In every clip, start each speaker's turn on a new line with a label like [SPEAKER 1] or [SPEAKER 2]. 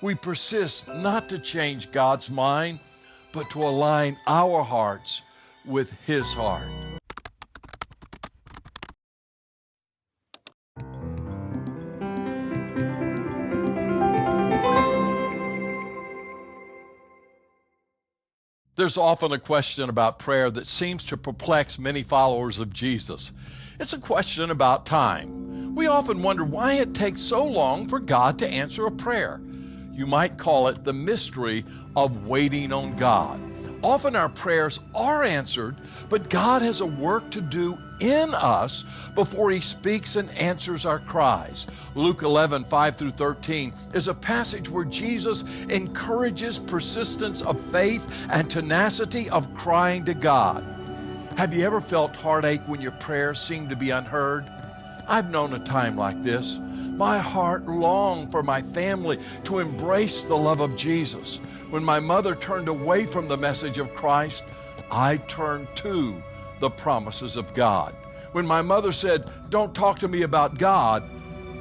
[SPEAKER 1] We persist not to change God's mind, but to align our hearts with His heart. There's often a question about prayer that seems to perplex many followers of Jesus. It's a question about time. We often wonder why it takes so long for God to answer a prayer. You might call it the mystery of waiting on God. Often our prayers are answered, but God has a work to do in us before He speaks and answers our cries. Luke 11, 5 through 13 is a passage where Jesus encourages persistence of faith and tenacity of crying to God. Have you ever felt heartache when your prayers seem to be unheard? I've known a time like this. My heart longed for my family to embrace the love of Jesus. When my mother turned away from the message of Christ, I turned to the promises of God. When my mother said, "Don't talk to me about God,"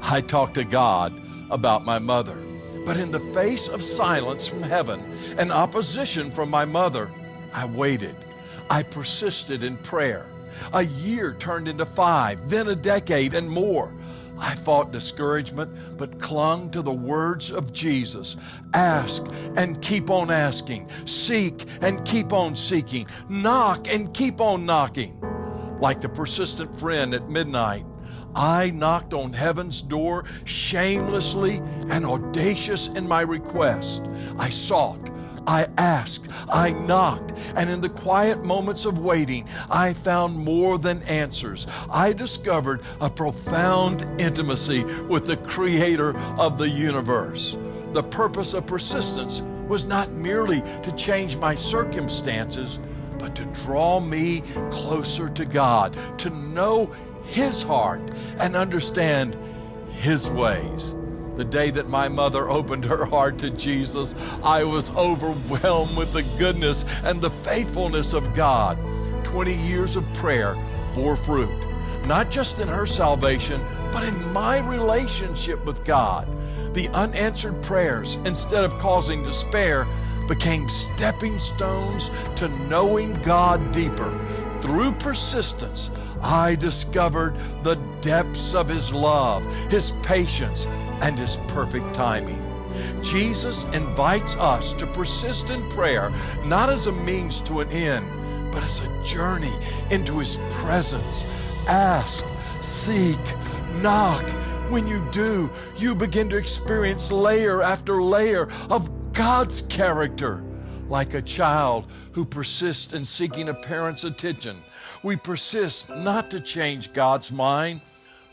[SPEAKER 1] I talked to God about my mother. But in the face of silence from heaven and opposition from my mother, I waited. I persisted in prayer. A year turned into 5, then a decade and more. I fought discouragement, but clung to the words of Jesus. Ask and keep on asking. Seek and keep on seeking. Knock and keep on knocking. Like the persistent friend at midnight, I knocked on heaven's door shamelessly and audacious in my request. I sought, I asked, I knocked, and in the quiet moments of waiting, I found more than answers. I discovered a profound intimacy with the Creator of the universe. The purpose of persistence was not merely to change my circumstances, but to draw me closer to God, to know His heart and understand His ways. The day that my mother opened her heart to Jesus, I was overwhelmed with the goodness and the faithfulness of God. 20 years of prayer bore fruit, not just in her salvation, but in my relationship with God. The unanswered prayers, instead of causing despair, became stepping stones to knowing God deeper. Through persistence, I discovered the depths of His love, His patience, and His perfect timing. Jesus invites us to persist in prayer, not as a means to an end, but as a journey into His presence. Ask, seek, knock. When you do, you begin to experience layer after layer of God's character. Like a child who persists in seeking a parent's attention, we persist not to change God's mind,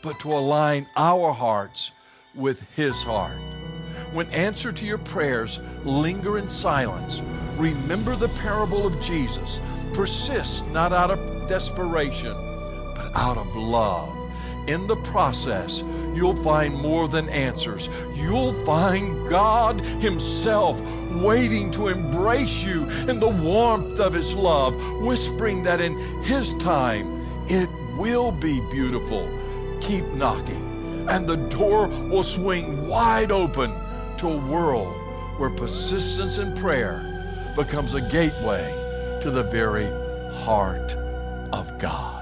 [SPEAKER 1] but to align our hearts with His heart. When answer to your prayers linger in silence, remember the parable of Jesus. Persist not out of desperation, but out of love. In the process, you'll find more than answers. You'll find God Himself waiting to embrace you in the warmth of His love, whispering that in His time it will be beautiful. Keep knocking, and the door will swing wide open to a world where persistence in prayer becomes a gateway to the very heart of God.